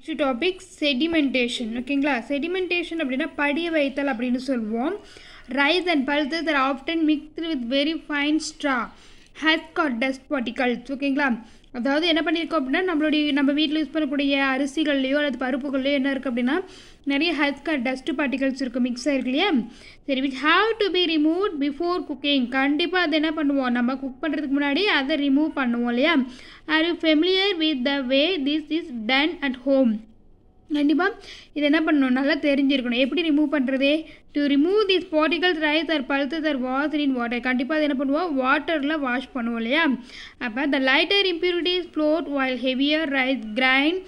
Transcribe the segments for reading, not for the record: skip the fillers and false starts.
Next topic sedimentation. ஓகேங்களா, sedimentation அப்படின்னா படிய வைத்தல் அப்படின்னு சொல்லுவோம். Rice and pulses are often mixed with very fine straw, husk or dust particles. ஓகேங்களா, அதாவது என்ன பண்ணியிருக்கோம் அப்படின்னா நம்ம வீட்டில் யூஸ் பண்ணக்கூடிய அரிசிகள்லையோ அல்லது பருப்புகள்லையோ என்ன இருக்குது அப்படின்னா நிறைய ஹஸ்க் ஆர் டஸ்ட் பார்ட்டிகல்ஸ் இருக்குது, மிக்ஸ் ஆகிருக்கு இல்லையா. சரி, which have to be remove before cooking. கண்டிப்பாக அதை என்ன பண்ணுவோம், நம்ம குக் பண்ணுறதுக்கு முன்னாடி அதை ரிமூவ் பண்ணுவோம் இல்லையா. Are you familiar with the way this is done at home. கண்டிப்பாக இது என்ன பண்ணணும், நல்லா தெரிஞ்சிருக்கணும். எப்படி ரிமூவ் பண்ணுறது? To remove this particles rice or pulses or wash in water. கண்டிப்பாக அது என்ன பண்ணுவோம், வாட்டரில் வாஷ் பண்ணுவோம் இல்லையா. அப்போ the lighter impurities float while heavier rice grind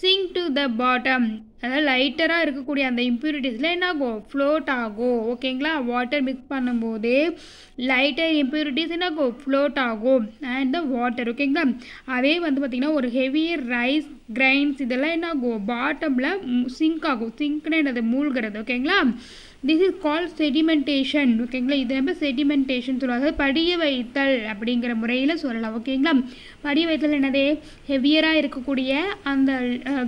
sink to the bottom. அதாவது லைட்டராக இருக்கக்கூடிய அந்த இம்ப்யூரிட்டிஸில் என்ன ஆகும், ஃப்ளோட் ஆகும். ஓகேங்களா, வாட்டர் மிக்ஸ் பண்ணும்போது லைட்டர் இம்ப்யூரிட்டிஸ் என்ன ஆகும், ஃப்ளோட் ஆகும் அண்ட் த வாட்டர். ஓகேங்களா, அதே வந்து பார்த்திங்கன்னா ஒரு ஹெவியர் ரைஸ் கிரைன்ஸ் இதெல்லாம் என்ன ஆகும், பாட்டமில் சிங்க் ஆகும். சிங்க்னு என்னது, மூழ்கிறது. ஓகேங்களா, திஸ் இஸ் கால்ட் செடிமெண்டேஷன். ஓகேங்களா, இது நம்ம செடிமெண்டேஷன் சொல்லுவாங்க. படிய வைத்தல் அப்படிங்கிற முறையில் சொல்லலாம். ஓகேங்களா, படிய வைத்தல் என்னது, ஹெவியராக இருக்கக்கூடிய அந்த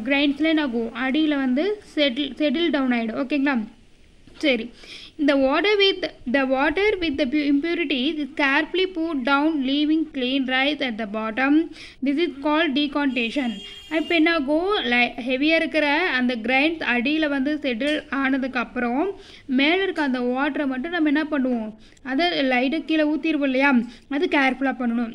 கிரைன்ஸில் என்ன ஆகும், அடியில் வந்து செட்டில் டவுன் ஆகிடும். ஓகேங்களா, சரி. இந்த water with the impurities is carefully put down leaving clean rice at the bottom. This is called decantation. இப்போ என்ன ஆகும், ஹெவியாக இருக்கிற அந்த கிரைன்ஸ் அடியில் வந்து செட்டில் ஆனதுக்கப்புறம் மேலே இருக்க அந்த வாட்டரை மட்டும் நம்ம என்ன பண்ணுவோம், அதை லைட்டாக கீழே ஊற்றிடுவோம் இல்லையா. அது கேர்ஃபுல்லாக பண்ணணும்.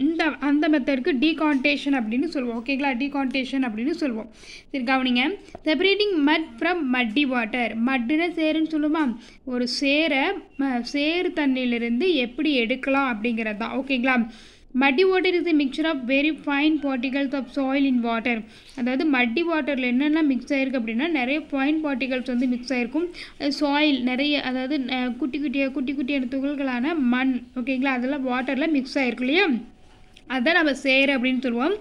அந்த மெத்தடுக்கு டீகான்டேஷன் அப்படின்னு சொல்லுவோம். ஓகேங்களா, டீகான்டேஷன் அப்படின்னு சொல்லுவோம். சரி, கவனிங்க. செப்பரேட்டிங் மட் ஃப்ரம் மட்டி வாட்டர். மட்டுன்னு சேருன்னு சொல்லுமா, ஒரு சேறு தண்ணியிலிருந்து எப்படி எடுக்கலாம் அப்படிங்கிறது தான். ஓகேங்களா, மட்டி water is a mixture of very fine particles of soil in water. அதாவது மட்டி வாட்டரில் என்னென்ன மிக்ஸ் ஆகிருக்கு அப்படின்னா நிறைய ஃபைன் பார்ட்டிகல்ஸ் வந்து மிக்ஸ் ஆகிருக்கும். சாயில் நிறைய, அதாவது குட்டி குட்டியான துகள்களான மண். ஓகேங்களா, அதெல்லாம் வாட்டரில் மிக்ஸ் ஆகிருக்கு இல்லையா, அதான் நம்ம சேரு அப்படின்னு சொல்லுவோம்.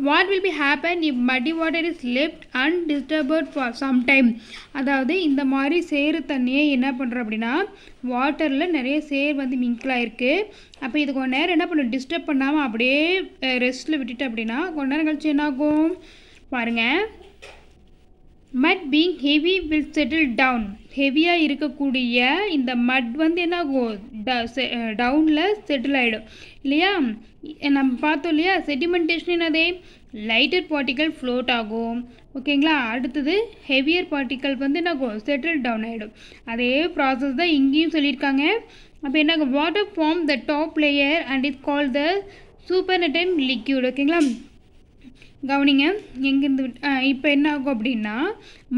What will be happen if muddy water is left undisturbed for some time. அதாவது இந்த மாதிரி சேறு தண்ணியை என்ன பண்ணுறோம் அப்படின்னா வாட்டரில் நிறைய சேர் வந்து மிங்கிள் ஆகிருக்கு. அப்போ இது கொஞ்ச நேரம் என்ன பண்ணும், டிஸ்டர்ப் பண்ணாமல் அப்படியே ரெஸ்ட்டில் விட்டுட்டு அப்படின்னா கொஞ்ச நேரம் கழிச்சு என்ன ஆகும் பாருங்கள். Mud being heavy will settle down. ஹெவியாக இருக்கக்கூடிய இந்த மட் வந்து என்ன ஆகும், டவுனில் செட்டில் ஆகிடும் இல்லையா. நம்ம பார்த்தோம் இல்லையா, செடிமெண்டேஷன் என்னதே, லைட்டர் பார்ட்டிக்கல் ஃப்ளோட் ஆகும். ஓகேங்களா, அடுத்தது ஹெவியர் பார்ட்டிக்கல் வந்து என்ன ஆகும், செட்டில் டவுன் ஆகிடும். அதே ப்ராசஸ் தான் இங்கேயும் சொல்லியிருக்காங்க. அப்போ என்ன ஆகும், water form the top layer and it call the supernatant liquid. ஓகேங்களா, கவனிங்க. எங்கேருந்து இப்போ என்ன ஆகும் அப்படின்னா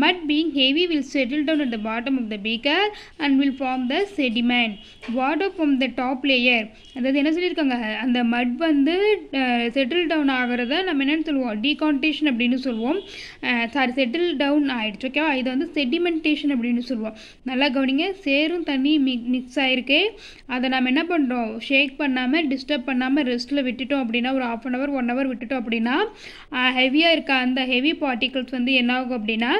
mud being heavy will settle down at the bottom of the beaker and will form the sediment. Water from the top layer. அதாவது என்ன சொல்லியிருக்காங்க, அந்த மட் வந்து செட்டில் டவுன் ஆகிறத நம்ம என்னென்னு சொல்லுவோம், டீகான்டேஷன் அப்படின்னு சொல்லுவோம். செட்டில் டவுன் ஆகிடுச்சு. ஓகேவா, இது வந்து செடிமெண்டேஷன் அப்படின்னு சொல்லுவோம். நல்லா கவனிங்க. சேரும் தண்ணி மிக்ஸ் ஆகிருக்கு. அதை நம்ம என்ன பண்ணுறோம், ஷேக் பண்ணாமல் டிஸ்டர்ப் பண்ணாமல் ரெஸ்ட்டில் விட்டுட்டோம் அப்படின்னா ஒரு 1/2 hour 1 hour விட்டுட்டோம் அப்படின்னா ஹெவியாக இருக்க அந்த ஹெவி பார்ட்டிகல்ஸ் வந்து என்ன ஆகும் அப்படின்னா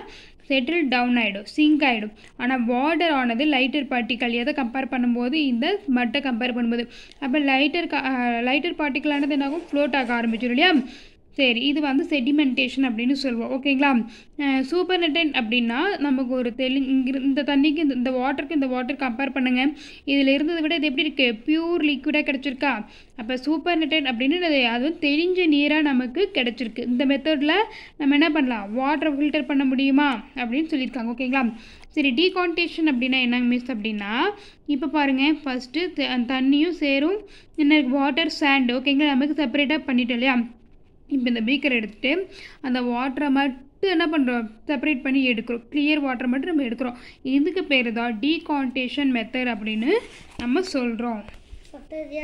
செட்டில் டவுன் ஆகிடும், சிங்க் ஆகிடும். ஆனால் வாட்டர் ஆனது லைட்டர் பார்ட்டிக்கல். எதை கம்பேர் பண்ணும்போது, இந்த மட்டை கம்பேர் பண்ணும்போது. அப்போ லைட்டர் பார்ட்டிக்கலானது என்ன ஆகும், ஃப்ளோட் ஆக ஆரம்பிச்சிடும் இல்லையா. சரி, இது வந்து செடிமெண்டேஷன் அப்படின்னு சொல்லுவோம். ஓகேங்களா, சூப்பர்னடென்ட் அப்படின்னா நமக்கு ஒரு இந்த தண்ணிக்கு இந்த வாட்டருக்கு கம்பேர் பண்ணுங்கள். இதில் இருந்ததை விட இது எப்படி இருக்குது, பியூர் லிக்விடாக கிடச்சிருக்கா. அப்போ சூப்பர்னடென்ட் அப்படின்னு அது வந்து தெளிஞ்ச நீராக நமக்கு கிடச்சிருக்கு. இந்த மெத்தடில் நம்ம என்ன பண்ணலாம், வாட்டரை ஃபில்டர் பண்ண முடியுமா அப்படின்னு சொல்லியிருக்காங்க. ஓகேங்களா, சரி. டீகான்டேஷன் அப்படின்னா என்ன மிஸ் அப்படின்னா, இப்போ பாருங்கள், ஃபஸ்ட்டு தண்ணியும் சேரும் என்ன வாட்டர் சாண்ட். ஓகேங்களா, நமக்கு செப்பரேட்டாக பண்ணிட்டோம் இல்லையா. இப்போ இந்த பீக்கர் எடுத்துகிட்டு அந்த வாட்டரை மட்டும் என்ன பண்ணுறோம், செப்பரேட் பண்ணி எடுக்கிறோம். கிளியர் வாட்டரை மட்டும் நம்ம எடுக்கிறோம். இதுக்கு பேர் தான் டீகான்டேஷன் மெத்தட் அப்படின்னு நம்ம சொல்கிறோம்.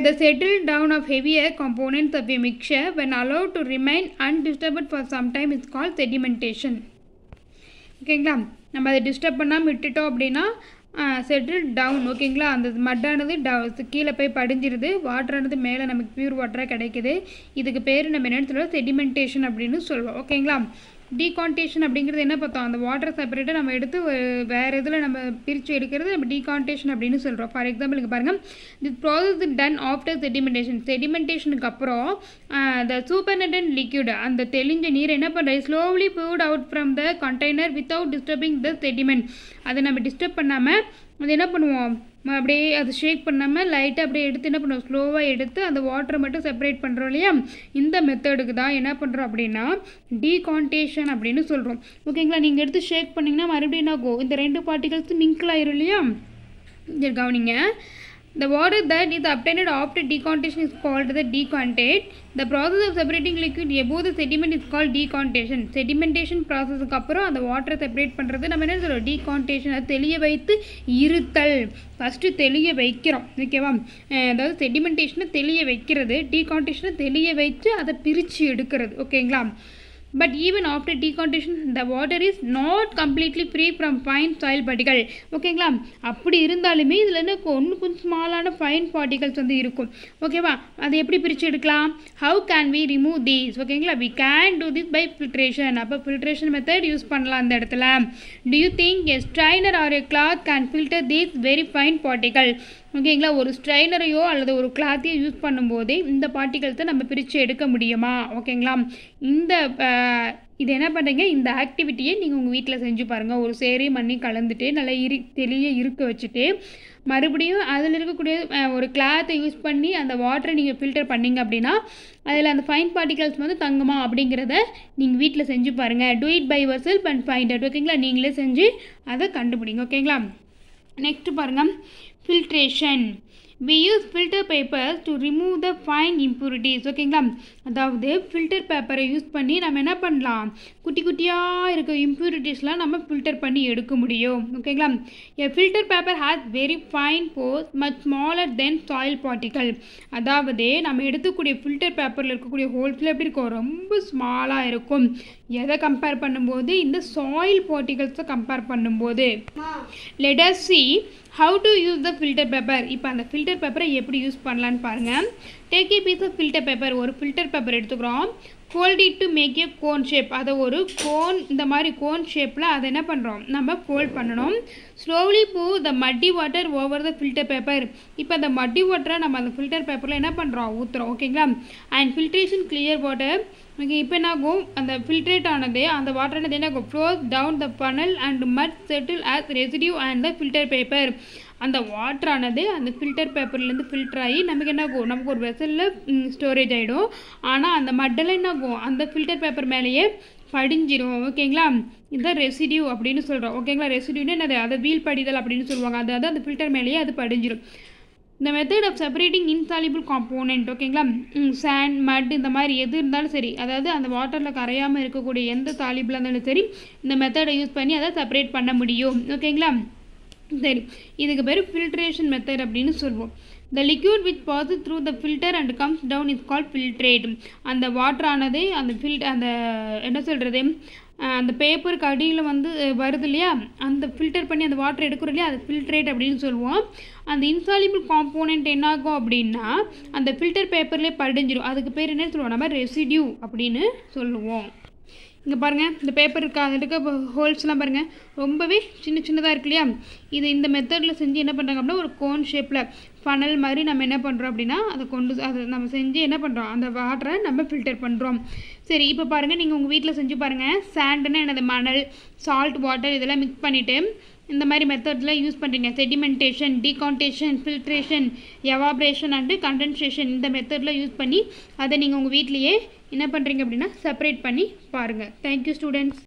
The settle down of heavier components of a mixture when allowed to remain undisturbed for some time is called sedimentation. ஓகேங்களா, நம்ம அதை டிஸ்டர்ப் பண்ணாமல் விட்டுட்டோம் அப்படின்னா செட்டில் டவுன். ஓகேங்களா, அந்த மட்டானது கீழே போய் படிஞ்சிருது, வாட்டரானது மேலே நமக்கு பியூர் வாட்டராக கிடைக்குது. இதுக்கு பேர் நம்ம என்னென்னு சொல்லுவோம், செடிமெண்டேஷன் அப்படின்னு சொல்லுவோம். ஓகேங்களா, டீகான்டேஷன் அப்படிங்கிறது என்ன பார்த்தோம், அந்த வாட்டர் செப்பரேட்டை நம்ம எடுத்து வேறு இதில் நம்ம பிரித்து எடுக்கிறது நம்ம டீகான்டேஷன் அப்படின்னு சொல்கிறோம். ஃபார் எக்ஸாம்பிள் இங்கே பாருங்கள், திஸ் ப்ராசஸ் டன் ஆஃப்டர் செடிமெண்டேஷனுக்கு அப்புறம் த சூப்பர்னடன்ட் லிக்யூட், அந்த தெளிஞ்ச நீர் என்ன பண்ணுறது, slowly poured out from the container without disturbing the sediment. அதை நம்ம டிஸ்டர்ப் பண்ணாமல் அது என்ன பண்ணுவோம், அப்படியே அது ஷேக் பண்ணாமல் லைட்டாக அப்படியே எடுத்து என்ன பண்ணுவோம், ஸ்லோவாக எடுத்து அந்த வாட்டரை மட்டும் செப்பரேட் பண்ணுறோம் இல்லையா. இந்த மெத்தடுக்கு தான் என்ன பண்ணுறோம் அப்படின்னா டீகான்டேஷன் அப்படின்னு சொல்கிறோம். ஓகேங்களா. நீங்கள் எடுத்து ஷேக் பண்ணிங்கன்னா மறுபடியும் என்ன ஆகும், இந்த 2 பார்ட்டிகல்ஸும் மிங்கிள் ஆயிரும் இல்லையா. சரி கவனிங்க. The water that is obtained after decantation is called the decantate. The process of separating liquid above the sediment is called decantation. Sedimentation processக்கு அப்புறம் அந்த வாட்டரை செப்பரேட் பண்ணுறது நம்ம என்ன சொல்கிறோம், டீகான்டேஷன். அது தெளிய வைத்து இருத்தல். ஃபஸ்ட்டு தெளிய வைக்கிறோம், ஓகேவா. அதாவது செடிமெண்டேஷனை தெளிய வைக்கிறது, டீகான்டேஷனை தெளிய வைத்து அதை பிரித்து எடுக்கிறது, ஓகேங்களா. But even after decantation the water is not completely free from fine soil particle. ஓகேங்களா. அப்படி இருந்தாலுமே இதில் என்ன கொஞ்சம் ஸ்மாலான ஃபைன் பார்ட்டிகல்ஸ் வந்து இருக்கும், ஓகேவா. அதை எப்படி பிரித்து எடுக்கலாம், how can we remove these. ஓகேங்களா. We can do this by filtration. அப்போ ஃபில்ட்ரேஷன் மெத்தட் யூஸ் பண்ணலாம் அந்த இடத்துல. Do you think a strainer or a cloth can filter these very fine particle. ஓகேங்களா. ஒரு ஸ்ட்ரைனரையோ அல்லது ஒரு கிளாத்தையோ யூஸ் பண்ணும்போதே இந்த பார்ட்டிகல்ஸை நம்ம பிரித்து எடுக்க முடியுமா. ஓகேங்களா. இது என்ன பண்ணுறீங்க, இந்த ஆக்டிவிட்டியை நீங்கள் உங்கள் வீட்டில் செஞ்சு பாருங்கள். ஒரு சேரி மண்ணி கலந்துட்டு நல்லா தெளிய இருக்க வச்சுட்டு மறுபடியும் அதில் இருக்கக்கூடிய ஒரு கிளாத்தை யூஸ் பண்ணி அந்த வாட்டரை நீங்கள் ஃபில்டர் பண்ணிங்க அப்படின்னா அதில் அந்த ஃபைன் பார்ட்டிகல்ஸ் வந்து தங்குமா அப்படிங்கிறத நீங்கள் வீட்டில் செஞ்சு பாருங்கள். Do it by your self and find out. ஓகேங்களா. நீங்களே செஞ்சு அதை கண்டுபிடிங்க. ஓகேங்களா. நெக்ஸ்ட் பாருங்கள், filtration. We use filter papers to remove the fine impurities. ஓகேங்களா. அதாவது ஃபில்டர் பேப்பரை யூஸ் பண்ணி நம்ம என்ன பண்ணலாம், குட்டி குட்டியாக இருக்க இம்ப்யூரிட்டிஸ்லாம் நம்ம ஃபில்டர் பண்ணி எடுக்க முடியும். ஓகேங்களா. A filter paper has very fine pores much smaller than soil particle. அதாவது நம்ம எடுத்துக்கூடிய ஃபில்டர் பேப்பரில் இருக்கக்கூடிய ஹோல்ஸில் எப்படி இருக்கும், ரொம்ப ஸ்மாலாக இருக்கும். எதை கம்பேர் பண்ணும்போது, இந்த சாயில் பார்ட்டிகல்ஸை கம்பேர் பண்ணும்போது. Let us see how to use the filter paper. இப்போ அந்த ஃபில்டர் பேப்பரை எப்படி யூஸ் பண்ணலான்னு பாருங்கள். Take a piece of filter paper. ஒரு ஃபில்டர் பேப்பர் எடுத்துக்கிறோம். Fold it to make a cone shape. அதை ஒரு கோன், இந்த மாதிரி கோன் ஷேப்பில் அதை என்ன பண்ணுறோம், நம்ம ஃபோல்ட் பண்ணணும். Slowly pour the muddy water over the filter paper. இப்போ அந்த மட்டி வாட்டரை நம்ம அந்த ஃபில்டர் பேப்பரில் என்ன பண்ணுறோம், ஊற்றுறோம். ஓகேங்களா. And filtration clear water. Okay. இப்போ என்ன ஆகும், அந்த ஃபில்ட்ரேட் ஆனது அந்த வாட்டரானது என்ன ஆகும், flows down the funnel and mud settle as residue and the filter paper. அந்த வாட்டரானது அந்த ஃபில்டர் பேப்பர்லேருந்து ஃபில்டர் ஆகி நமக்கு என்ன ஆகும், நமக்கு ஒரு வெசலில் ஸ்டோரேஜ் ஆகிடும். ஆனால் அந்த மட்டெல்லாம் என்ன ஆகும், அந்த ஃபில்டர் பேப்பர் மேலேயே படிஞ்சிரும். ஓகேங்களா. இதுதான் ரெசிடியூ அப்படின்னு சொல்கிறோம். ஓகேங்களா. ரெசிடியூன்னு என்னது, அதை வீல் படிதல் அப்படின்னு சொல்லுவாங்க. அதாவது அந்த ஃபில்டர் மேலேயே அது படிஞ்சிடும். இந்த method of separating insoluble component. ஓகேங்களா. சாண்ட், மட் இந்த மாதிரி எது இருந்தாலும் சரி, அதாவது அந்த வாட்டரில் கரையாமல் இருக்கக்கூடிய எந்த சாலிபிளாக இருந்தாலும் சரி, இந்த மெத்தடை யூஸ் பண்ணி அதை செப்பரேட் பண்ண முடியும். ஓகேங்களா. சரி, இதுக்கு பேர் ஃபில்ட்ரேஷன் மெத்தட் அப்படின்னு சொல்லுவோம். த liquid which passes through the filter and comes down is called filtrate. அந்த வாட்டரானது அந்த என்ன சொல்கிறது, அந்த பேப்பருக்கு அடியில் வந்து வருது இல்லையா, அந்த ஃபில்டர் பண்ணி அந்த வாட்டர் எடுக்கிறோம் இல்லையா, அது ஃபில்ட்ரேட் அப்படின்னு சொல்லுவோம். அந்த இன்சாலிபிள் காம்போனன்ட் என்னாகும் அப்படின்னா அந்த ஃபில்டர் பேப்பர்லேயே படிஞ்சிடும். அதுக்கு பேர் என்ன சொல்லுவோம், நம்ம ரெசிடியூ அப்படின்னு சொல்லுவோம். இங்கே பாருங்கள், இந்த பேப்பருக்கு அதில் இருக்க ஹோல்ஸ்லாம் பாருங்கள், ரொம்பவே சின்னதாக இருக்கு இல்லையா. இது இந்த மெத்தடில் செஞ்சு என்ன பண்ணுறாங்க அப்படின்னா ஒரு கோன் ஷேப்பில் ஃபனல் மாதிரி நம்ம என்ன பண்ணுறோம் அப்படின்னா அதை நம்ம செஞ்சு என்ன பண்ணுறோம், அந்த வாட்டரை நம்ம ஃபில்டர் பண்ணுறோம். சரி, இப்போ பாருங்கள், நீங்கள் உங்கள் வீட்டில் செஞ்சு பாருங்கள். சாண்டுன்னு என்னது, மணல், சால்ட் வாட்டர் இதெல்லாம் மிக்ஸ் பண்ணிவிட்டு இந்த மாதிரி மெத்தடில் யூஸ் பண்ணுறீங்க. Sedimentation, decantation, filtration, evaporation and condensation இந்த மெத்தடில் யூஸ் பண்ணி அதை நீங்கள் உங்கள் வீட்லேயே என்ன பண்ணுறீங்க அப்படின்னா செப்பரேட் பண்ணி பாருங்கள். Thank you students.